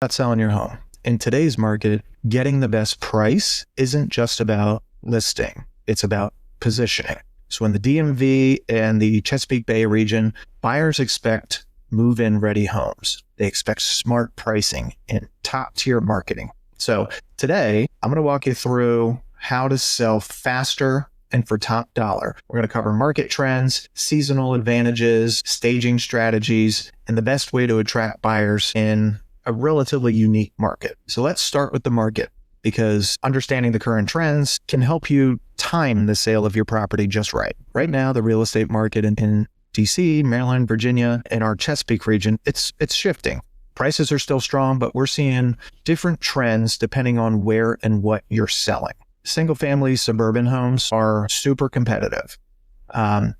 about selling your home. In today's market, getting the best price isn't just about listing. It's about positioning. So in the DMV and the Chesapeake Bay region, buyers expect move-in ready homes. They expect smart pricing and top-tier marketing. So today, I'm going to walk you through how to sell faster and for top dollar. We're going to cover market trends, seasonal advantages, staging strategies, and the best way to attract buyers in a relatively unique market. So let's start with the market, because understanding the current trends can help you time the sale of your property just right. Right now, the real estate market in DC, Maryland, Virginia, and our Chesapeake region, it's shifting. Prices are still strong, but we're seeing different trends depending on where and what you're selling. Single-family suburban homes are super competitive,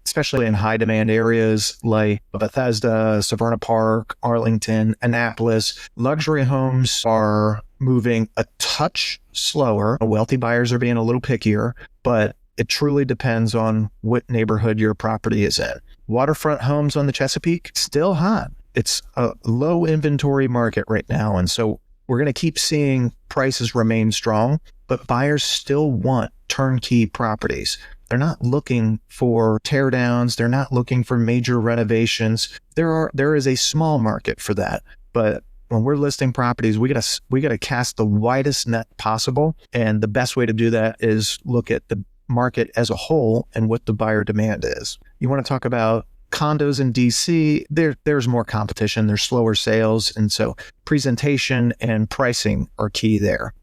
especially in high-demand areas like Bethesda, Severna Park, Arlington, Annapolis. Luxury homes are moving a touch slower. Wealthy buyers are being a little pickier, but it truly depends on what neighborhood your property is in. Waterfront homes on the Chesapeake, still hot. It's a low inventory market right now, and so we're going to keep seeing prices remain strong, but buyers still want turnkey properties. They're not looking for teardowns. They're not looking for major renovations. There is a small market for that, but when we're listing properties, we gotta cast the widest net possible, and the best way to do that is look at the market as a whole and what the buyer demand is. You want to talk about condos in DC, there's more competition, there's slower sales, and so presentation and pricing are key there.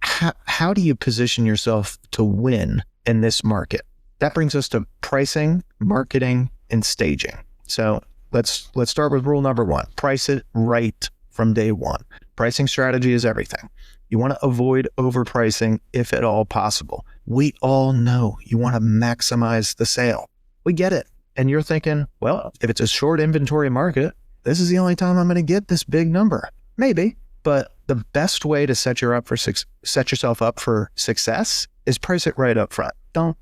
How do you position yourself to win in this market? That brings us to pricing, marketing, and staging. So let's start with rule number one. Price it right from day one. Pricing strategy is everything. You want to avoid overpricing if at all possible. We all know you want to maximize the sale. We get it. And you're thinking, well, if it's a short inventory market, this is the only time I'm going to get this big number. Maybe, but the best way to set yourself up for success is price it right up front. Don't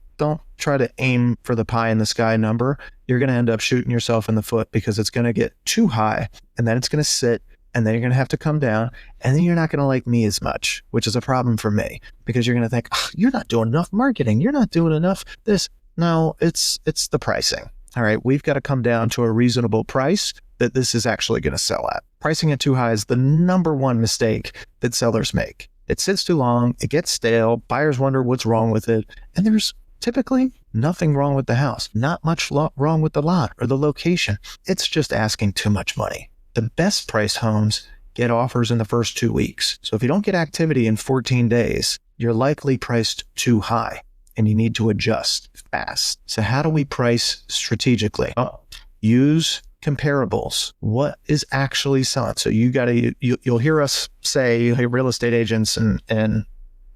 try to aim for the pie in the sky number. You're going to end up shooting yourself in the foot because it's going to get too high, and then it's going to sit, and then you're going to have to come down, and then you're not going to like me as much, which is a problem for me, because you're going to think, oh, you're not doing enough marketing. You're not doing enough this. No, it's the pricing. All right, we've got to come down to a reasonable price that this is actually going to sell at. Pricing it too high is the number one mistake that sellers make. It sits too long, it gets stale, buyers wonder what's wrong with it, and there's typically nothing wrong with the house, not much wrong with the lot or the location. It's just asking too much money. The best priced homes get offers in the first 2 weeks. So if you don't get activity in 14 days, you're likely priced too high, and you need to adjust fast. So how do we price strategically? Well, use comparables. What is actually selling? So you'll hear us say, hey, real estate agents and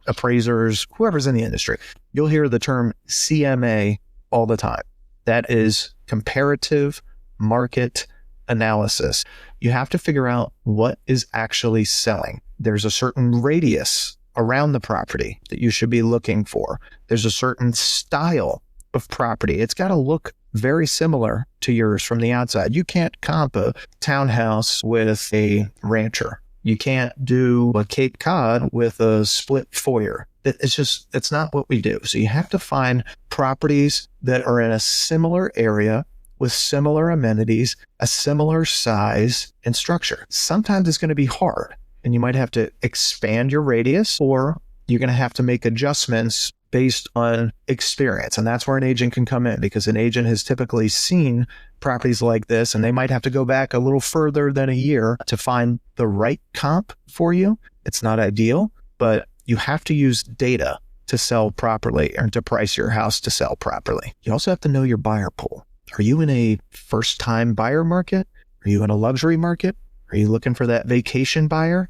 appraisers, whoever's in the industry, you'll hear the term CMA all the time. That is comparative market analysis. You have to figure out what is actually selling. There's a certain radius around the property that you should be looking for. There's a certain style of property. It's got to look very similar to yours from the outside. You can't comp a townhouse with a rancher. You can't do a Cape Cod with a split foyer. It's not what we do. So you have to find properties that are in a similar area with similar amenities, a similar size and structure. Sometimes it's going to be hard, and you might have to expand your radius, or you're going to have to make adjustments based on experience. And that's where an agent can come in, because an agent has typically seen properties like this, and they might have to go back a little further than a year to find the right comp for you. It's not ideal, but you have to use data to sell properly, or to price your house to sell properly. You also have to know your buyer pool. Are you in a first-time buyer market? Are you in a luxury market? Are you looking for that vacation buyer?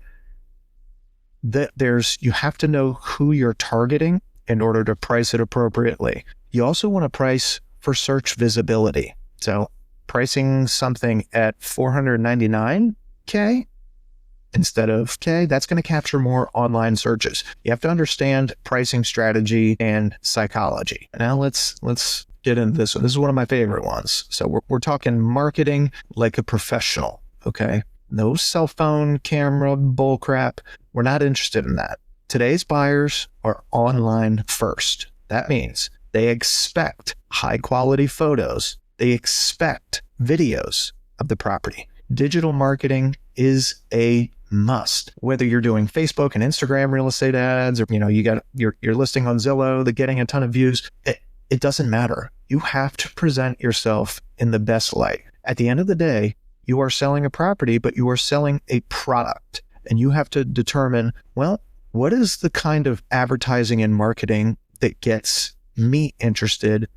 You have to know who you're targeting in order to price it appropriately. You also want to price for search visibility. So pricing something at $499K instead of K, that's going to capture more online searches. You have to understand pricing strategy and psychology. Now let's get into this one. This is one of my favorite ones. So we're talking marketing like a professional, okay? No cell phone camera bullcrap. We're not interested in that. Today's buyers are online first. That means they expect high quality photos. They expect videos of the property. Digital marketing is a must. Whether you're doing Facebook and Instagram real estate ads, or you got your listing on Zillow, they're getting a ton of views. It doesn't matter. You have to present yourself in the best light. At the end of the day, you are selling a property, but you are selling a product. And you have to determine, well, what is the kind of advertising and marketing that gets me interested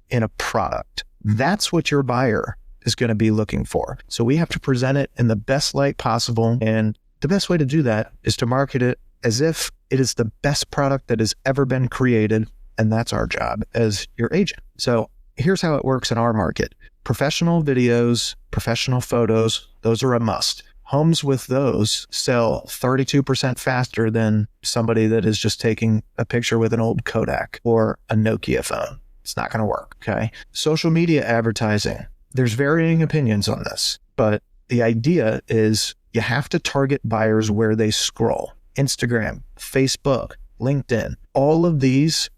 in a product? That's what your buyer is going to be looking for. So we have to present it in the best light possible. And the best way to do that is to market it as if it is the best product that has ever been created. And that's our job as your agent. So here's how it works in our market. Professional videos, professional photos, those are a must. Homes with those sell 32% faster than somebody that is just taking a picture with an old Kodak or a Nokia phone. It's not going to work, okay? Social media advertising. There's varying opinions on this, but the idea is you have to target buyers where they scroll. Instagram, Facebook, LinkedIn, all of these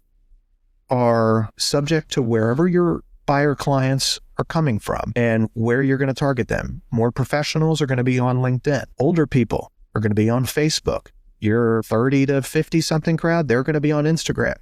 are subject to wherever your buyer clients are coming from and where you're going to target them. More professionals are going to be on LinkedIn. Older people are going to be on Facebook. Your 30 to 50 something crowd, they're going to be on Instagram.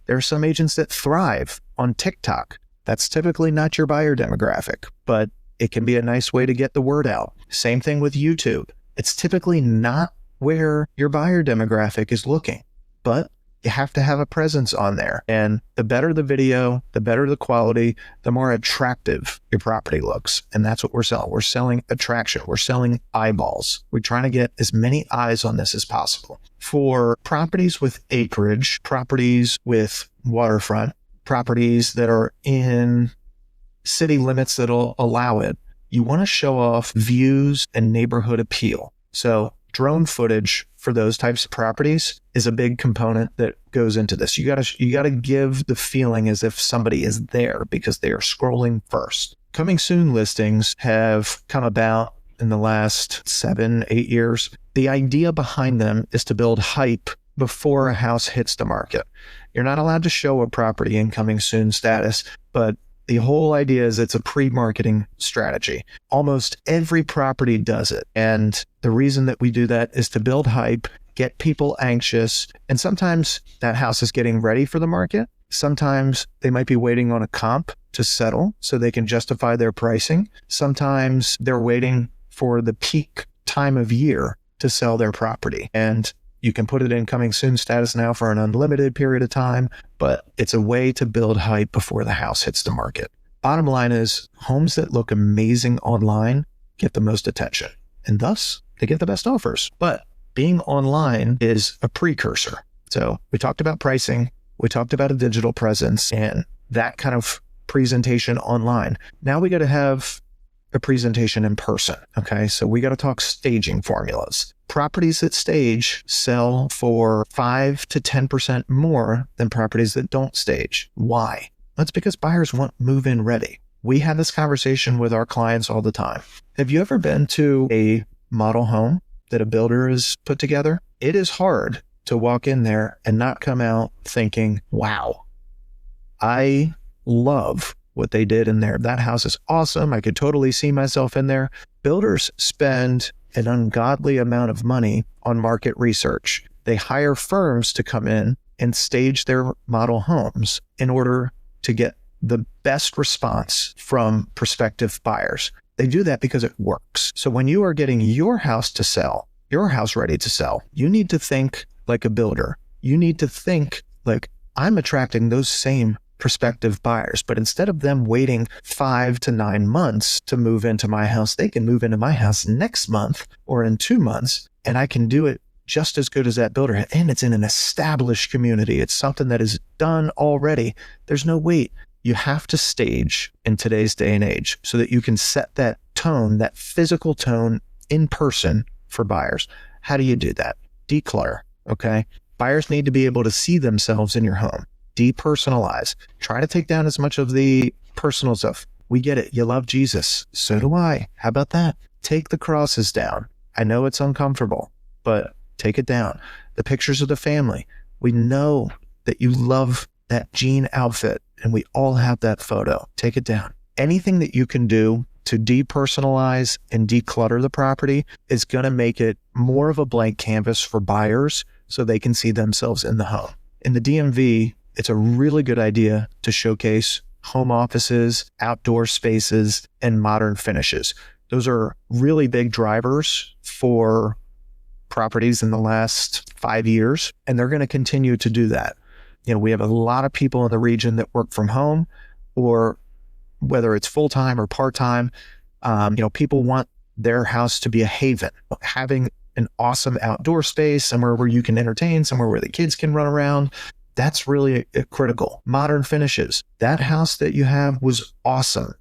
There are some agents that thrive on TikTok. That's typically not your buyer demographic, but it can be a nice way to get the word out. Same thing with YouTube. It's typically not where your buyer demographic is looking, but you have to have a presence on there. And the better the video, the better the quality, the more attractive your property looks. And that's what we're selling. We're selling attraction. We're selling eyeballs. We're trying to get as many eyes on this as possible. For properties with acreage, properties with waterfront, properties that are in city limits that'll allow it, you want to show off views and neighborhood appeal. So drone footage for those types of properties is a big component that goes into this. You gotta give the feeling as if somebody is there because they are scrolling first. Coming soon listings have come about in the last 7-8 years. The idea behind them is to build hype before a house hits the market. You're not allowed to show a property in coming soon status, but the whole idea is it's a pre-marketing strategy. Almost every property does it. And the reason that we do that is to build hype, get people anxious. And sometimes that house is getting ready for the market. Sometimes they might be waiting on a comp to settle so they can justify their pricing. Sometimes they're waiting for the peak time of year to sell their property. And you can put it in coming soon status now for an unlimited period of time, but it's a way to build hype before the house hits the market. Bottom line is homes that look amazing online get the most attention, and thus they get the best offers. But being online is a precursor. So we talked about pricing, we talked about a digital presence and that kind of presentation online. Now we got to have a presentation in person. Okay. So we got to talk staging formulas. Properties that stage sell for 5 to 10% more than properties that don't stage. Why? That's because buyers want move-in ready. We have this conversation with our clients all the time. Have you ever been to a model home that a builder has put together? It is hard to walk in there and not come out thinking, wow, I love what they did in there. That house is awesome. I could totally see myself in there. Builders spend an ungodly amount of money on market research. They hire firms to come in and stage their model homes in order to get the best response from prospective buyers. They do that because it works. So when you are getting your house to sell, your house ready to sell, you need to think like a builder. You need to think like, I'm attracting those same prospective buyers, but instead of them waiting 5 to 9 months to move into my house, they can move into my house next month or in 2 months, and I can do it just as good as that builder. And it's in an established community. It's something that is done already. There's no wait. You have to stage in today's day and age so that you can set that tone, that physical tone in person for buyers. How do you do that? Declutter, okay? Buyers need to be able to see themselves in your home. Depersonalize. Try to take down as much of the personal stuff. We get it. You love Jesus. So do I. How about that? take the crosses down. I know it's uncomfortable, but take it down. The pictures of the family. We know that you love that jean outfit, and we all have that photo. Take it down. Anything that you can do to depersonalize and declutter the property is going to make it more of a blank canvas for buyers so they can see themselves in the home. In the DMV, it's a really good idea to showcase home offices, outdoor spaces, and modern finishes. Those are really big drivers for properties in the last 5 years, and they're going to continue to do that. We have a lot of people in the region that work from home, or whether it's full-time or part-time. People want their house to be a haven. Having an awesome outdoor space, somewhere where you can entertain, somewhere where the kids can run around, that's really critical. Modern finishes. That house that you have was awesome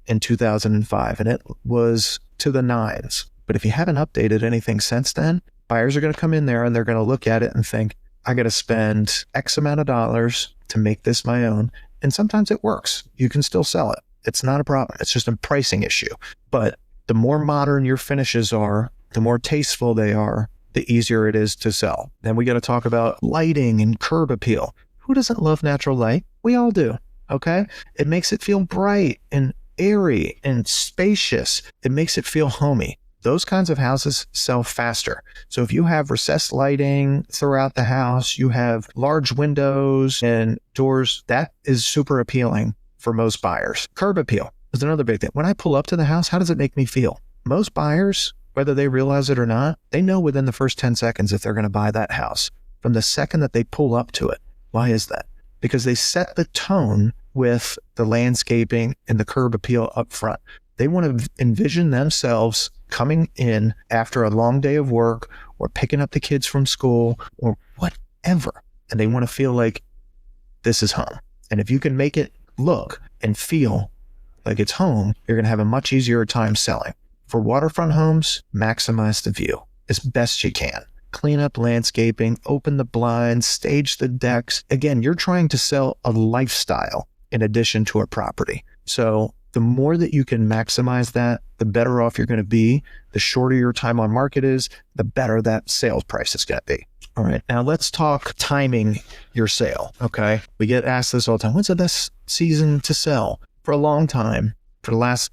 in 2005, and it was to the nines. But if you haven't updated anything since then, buyers are going to come in there and they're going to look at it and think, I got to spend X amount of dollars to make this my own. And sometimes it works. You can still sell it. It's not a problem. It's just a pricing issue. But the more modern your finishes are, the more tasteful they are, the easier it is to sell. Then we got to talk about lighting and curb appeal. Who doesn't love natural light? We all do. Okay. It makes it feel bright and airy and spacious. It makes it feel homey. Those kinds of houses sell faster. So if you have recessed lighting throughout the house, you have large windows and doors, that is super appealing for most buyers. Curb appeal is another big thing. When I pull up to the house, how does it make me feel? Most buyers, whether they realize it or not, they know within the first 10 seconds if they're going to buy that house from the second that they pull up to it. Why is that? Because they set the tone with the landscaping and the curb appeal up front. They want to envision themselves coming in after a long day of work or picking up the kids from school or whatever. And they want to feel like this is home. And if you can make it look and feel like it's home, you're going to have a much easier time selling. For waterfront homes, maximize the view as best you can. Clean up landscaping, open the blinds, stage the decks. Again, you're trying to sell a lifestyle in addition to a property. So the more that you can maximize that, the better off you're going to be. The shorter your time on market is, the better that sales price is going to be. All right, now let's talk timing your sale, okay? We get asked this all the time. When's the best season to sell? For a long time, for the last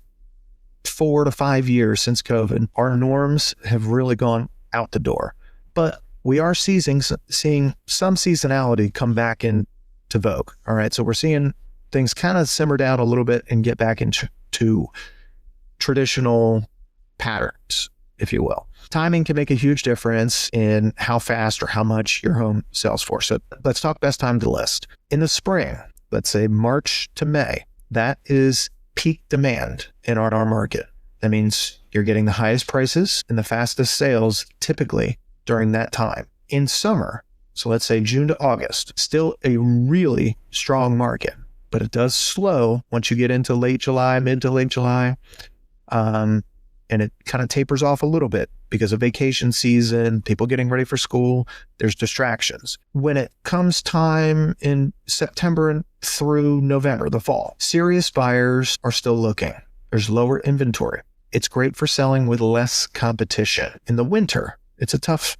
4 to 5 years since COVID, our norms have really gone out the door. But we are seeing some seasonality come back into vogue, all right? So we're seeing things kind of simmer down a little bit and get back into traditional patterns, if you will. Timing can make a huge difference in how fast or how much your home sells for. So let's talk best time to list. In the spring, let's say March to May, that is peak demand in our market. That means you're getting the highest prices and the fastest sales typically during that time. In summer, so let's say June to August, still a really strong market, but it does slow once you get into late July, mid to late July. And it kind of tapers off a little bit because of vacation season, people getting ready for school, there's distractions. When it comes time in September and through November, the fall, serious buyers are still looking. There's lower inventory. It's great for selling with less competition. In the winter, it's a tough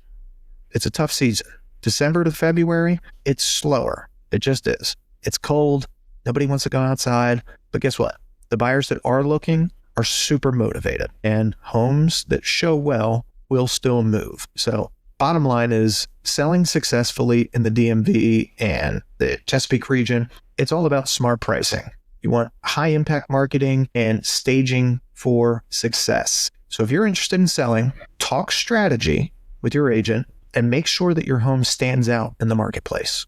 season. December to February, it's slower. It just is. It's cold. Nobody wants to go outside. But guess what? The buyers that are looking are super motivated, and homes that show well will still move. So bottom line is selling successfully in the DMV and the Chesapeake region, it's all about smart pricing. You want high impact marketing and staging for success. So if you're interested in selling, talk strategy with your agent and make sure that your home stands out in the marketplace.